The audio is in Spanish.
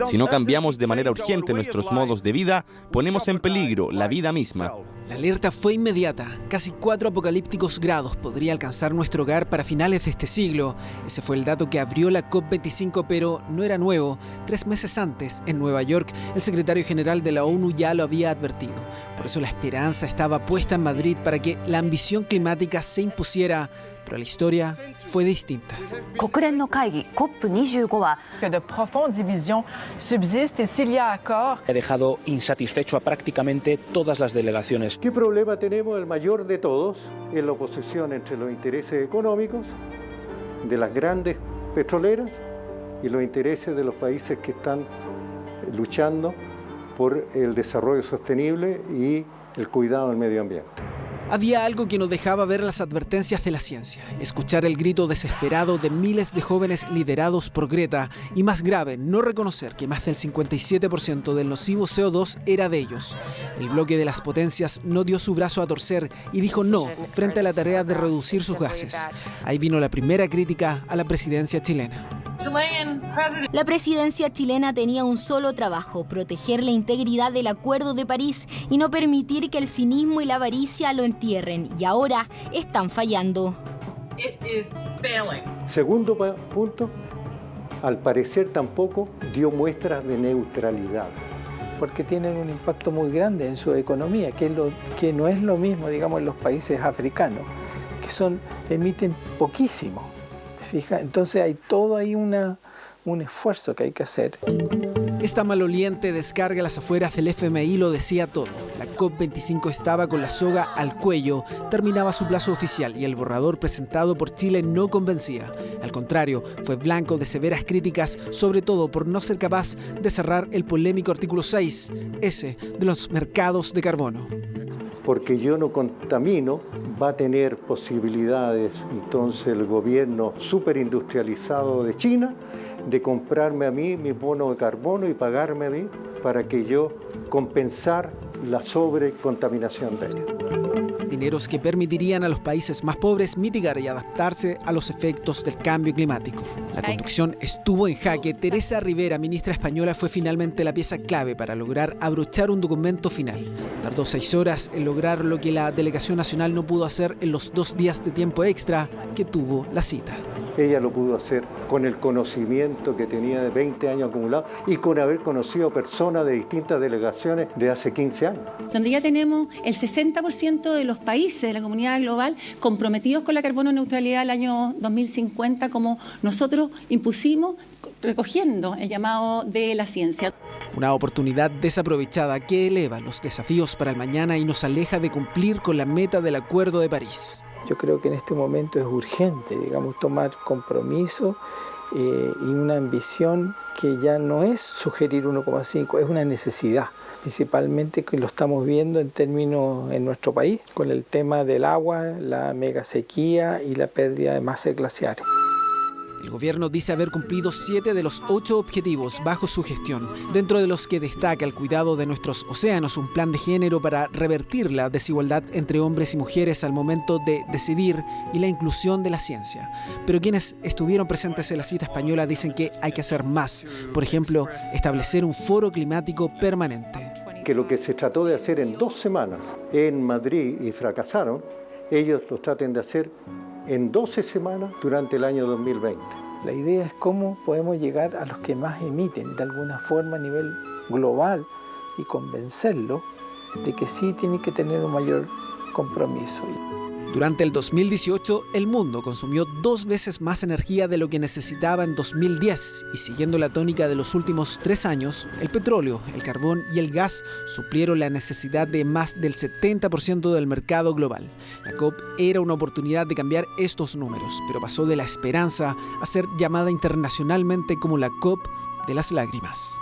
Si no cambiamos de manera urgente nuestros modos de vida, ponemos en peligro la vida misma. La alerta fue inmediata. Casi 4 apocalípticos grados podría alcanzar nuestro hogar para finales de este siglo. Ese fue el dato que abrió la COP25, pero no era nuevo. 3 meses antes, en Nueva York, el secretario general de la ONU ya lo había advertido. Por eso la esperanza estaba puesta en Madrid para que la ambición climática se impusiera. Pero la historia fue distinta. De profundas divisiones subsisten y si hay acuerdo. Ha dejado insatisfecho a prácticamente todas las delegaciones. ¿Qué problema tenemos? El mayor de todos es la oposición entre los intereses económicos de las grandes petroleras y los intereses de los países que están luchando por el desarrollo sostenible y el cuidado del medio ambiente. Había algo que nos dejaba ver las advertencias de la ciencia, escuchar el grito desesperado de miles de jóvenes liderados por Greta y, más grave, no reconocer que más del 57% del nocivo CO2 era de ellos. El bloque de las potencias no dio su brazo a torcer y dijo no frente a la tarea de reducir sus gases. Ahí vino la primera crítica a la presidencia chilena. La presidencia chilena tenía un solo trabajo: proteger la integridad del Acuerdo de París y no permitir que el cinismo y la avaricia lo entierren. Y ahora están fallando. Segundo punto, al parecer tampoco dio muestras de neutralidad. Porque tienen un impacto muy grande en su economía, que no es lo mismo, digamos, en los países africanos, que emiten poquísimo. Fija, entonces hay todo ahí un esfuerzo que hay que hacer. Esta maloliente descarga a las afueras del FMI lo decía todo. La COP25 estaba con la soga al cuello, terminaba su plazo oficial y el borrador presentado por Chile no convencía. Al contrario, fue blanco de severas críticas, sobre todo por no ser capaz de cerrar el polémico artículo 6, ese de los mercados de carbono. Porque yo no contamino, va a tener posibilidades entonces el gobierno superindustrializado de China de comprarme a mí mi bono de carbono y pagarme a mí para que yo compensar la sobrecontaminación de ellos. Dineros que permitirían a los países más pobres mitigar y adaptarse a los efectos del cambio climático. La conducción estuvo en jaque. Teresa Rivera, ministra española, fue finalmente la pieza clave para lograr abrochar un documento final. Tardó 6 horas en lograr lo que la delegación nacional no pudo hacer en los 2 días de tiempo extra que tuvo la cita. Ella lo pudo hacer con el conocimiento que tenía de 20 años acumulado y con haber conocido personas de distintas delegaciones de hace 15 años. Donde ya tenemos el 60% de los países de la comunidad global comprometidos con la carbono neutralidad al año 2050, como nosotros impusimos, recogiendo el llamado de la ciencia. Una oportunidad desaprovechada que eleva los desafíos para el mañana y nos aleja de cumplir con la meta del Acuerdo de París. Yo creo que en este momento es urgente, digamos, tomar compromiso y una ambición que ya no es sugerir 1,5, es una necesidad, principalmente que lo estamos viendo en nuestro país, con el tema del agua, la mega sequía y la pérdida de masas glaciares. El gobierno dice haber cumplido 7 de los 8 objetivos bajo su gestión, dentro de los que destaca el cuidado de nuestros océanos, un plan de género para revertir la desigualdad entre hombres y mujeres al momento de decidir y la inclusión de la ciencia. Pero quienes estuvieron presentes en la cita española dicen que hay que hacer más. Por ejemplo, establecer un foro climático permanente. Que lo que se trató de hacer en 2 semanas en Madrid y fracasaron, ellos lo traten de hacer en 12 semanas durante el año 2020. La idea es cómo podemos llegar a los que más emiten de alguna forma a nivel global y convencerlos de que sí tienen que tener un mayor compromiso. Durante el 2018, el mundo consumió 2 veces más energía de lo que necesitaba en 2010 y siguiendo la tónica de los últimos 3 años, el petróleo, el carbón y el gas suplieron la necesidad de más del 70% del mercado global. La COP era una oportunidad de cambiar estos números, pero pasó de la esperanza a ser llamada internacionalmente como la COP de las lágrimas.